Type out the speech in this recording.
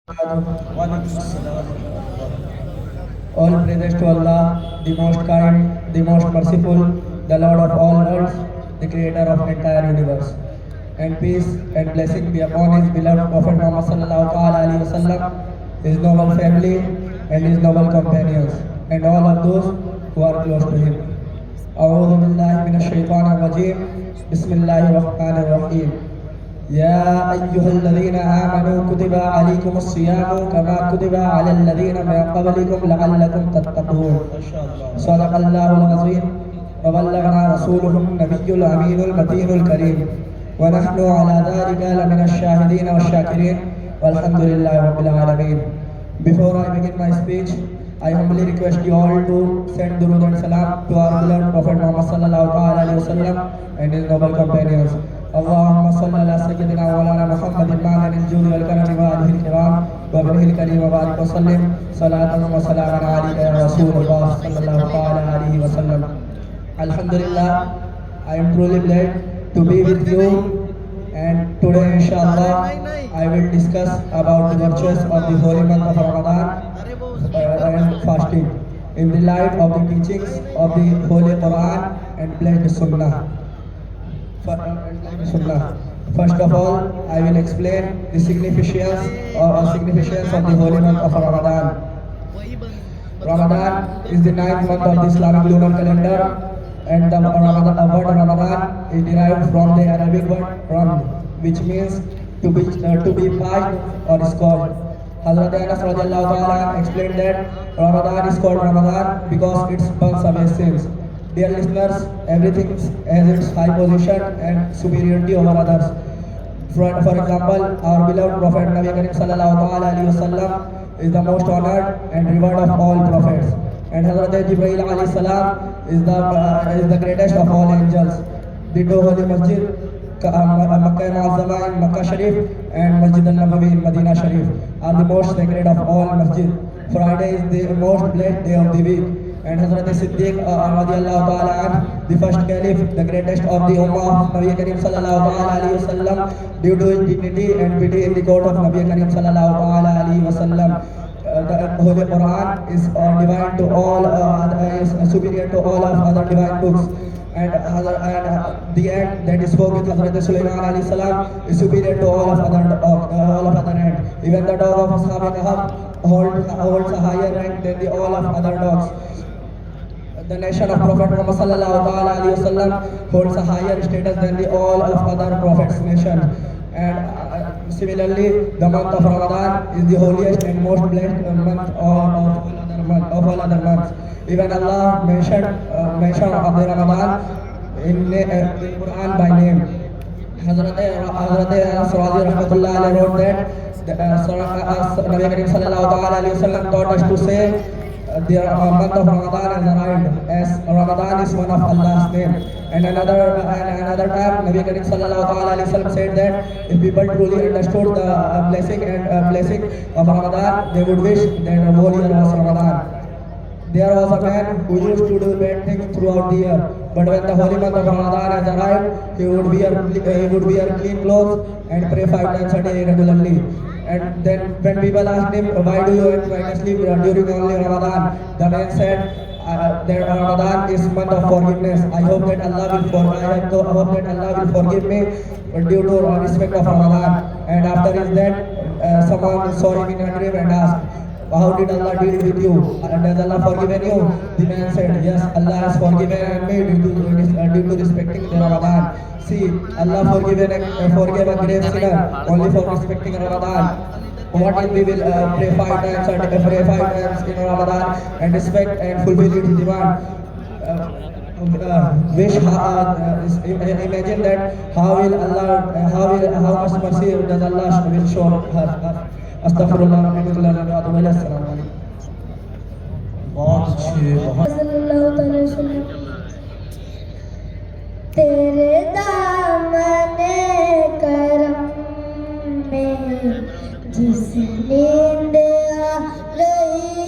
All praises to Allah, the most kind, the most merciful, the Lord of all worlds, the creator of entire universe. And peace and blessing be upon his beloved Prophet Muhammad sallallahu alaihi wasallam, his noble family and his noble companions, and all of those who are close to him. أعوذ بالله من الشيطان الرجيم بسم الله الرحمن الرحيم يا أيها الذين آمنوا كتب عليكم الصيام كما كتب على الذين من قبلكم لعلكم تتقون صدق الله العظيم وبلغنا رسوله النبي الأمين المتين الكريم ونحن على ذلك لمن الشاهدين والشاكرين والحمد لله رب العالمين. Before I begin my speech, I humbly request you all to send durood and salam to our beloved Prophet Muhammad sallallahu alaihi wasallam and his noble companions. اللهم صل على سيدنا مولانا محمد المعلن الجود والكرم وآله الكرام وابنه الكريم وبارك وسلم صلاة وسلاما عليك يا رسول الله صلى الله تعالى عليه وسلم. Alhamdulillah, I am truly glad to be with you, and today inshallah I will discuss about the virtues of the holy month of Ramadan and fasting in the light of the teachings of the Holy Quran and blessed Sunnah. First of all, I will explain the significance of the holy month of Ramadan. Ramadan is the ninth month of the Islamic lunar calendar, and the word Ramadan is derived from the Arabic word Ram, which means to be pied or scored. Hazrat Anas radiallahu ta'ala explained that Ramadan is called Ramadan because it burns away sins. Dear listeners, everything has its high position and superiority over others. For example, our beloved Prophet Nabi Karim sallallahu alaihi wasallam is the most honored and revered of all prophets, and Hazrat Jibreel alayhi salam is the greatest of all angels. The two holy masjid, Makkah Muazzama in Makkah Sharif and Masjid al-Nabawi in Medina Sharif, are the most sacred of all masjid. Friday is the most blessed day of the week, and Hazrat Siddiq radiallahu ta'ala anh, the first caliph, the greatest of the ummah of Nabi Karim sallallahu alaihi wasallam, due to his dignity and pity in the court of Nabi Karim sallallahu alaihi wasallam. The Holy Quran is divine to all, is superior to all of other divine books, and the end that is spoken with Hazrat Sulaiman alayhi salam is superior to all of other end. Even the dog of Ashab Kahf holds a higher rank than all of other dogs. The nation of Prophet Muhammad sallallahu alaihi wasallam holds a higher status than all of other prophets' nation. And similarly, the month of Ramadan is the holiest and most blessed month of all other months. Even Allah mentioned of the Ramadan in the Quran by name. Hazrat Anas rahmatullah alayhi wrote that Nabi Karim sallallahu alaihi wasallam taught us to say the month of Ramadan has arrived, as Ramadan is one of Allah's name. And another time, Nabi Karim sallallahu alaihi wasallam said that if people truly understood the blessing of Ramadan, they would wish that the whole year was Ramadan. There was a man who used to do bad things throughout the year, but when the holy month of Ramadan has arrived, he would wear clean clothes and pray 5 times a day regularly. And then when people asked him, why do you try to sleep during only Ramadan, the man said that Ramadan is month of forgiveness. I hope that Allah will forgive me due to respect of Ramadan. And after his death, someone saw him in a dream and asked, how did Allah deal with you? Has Allah forgiven you? The man said, yes, Allah has forgiven me due to respecting the Ramadan. See, Allah forgave a grave sinner only for respecting Ramadan. What if we will pray 5 times in Ramadan and respect and fulfill its demand? Imagine that how much mercy does Allah will show us. Astaghfirullah wa atubu ilayhi. बहुत अच्छे तेरे दामने करम में जिस नींद आ रही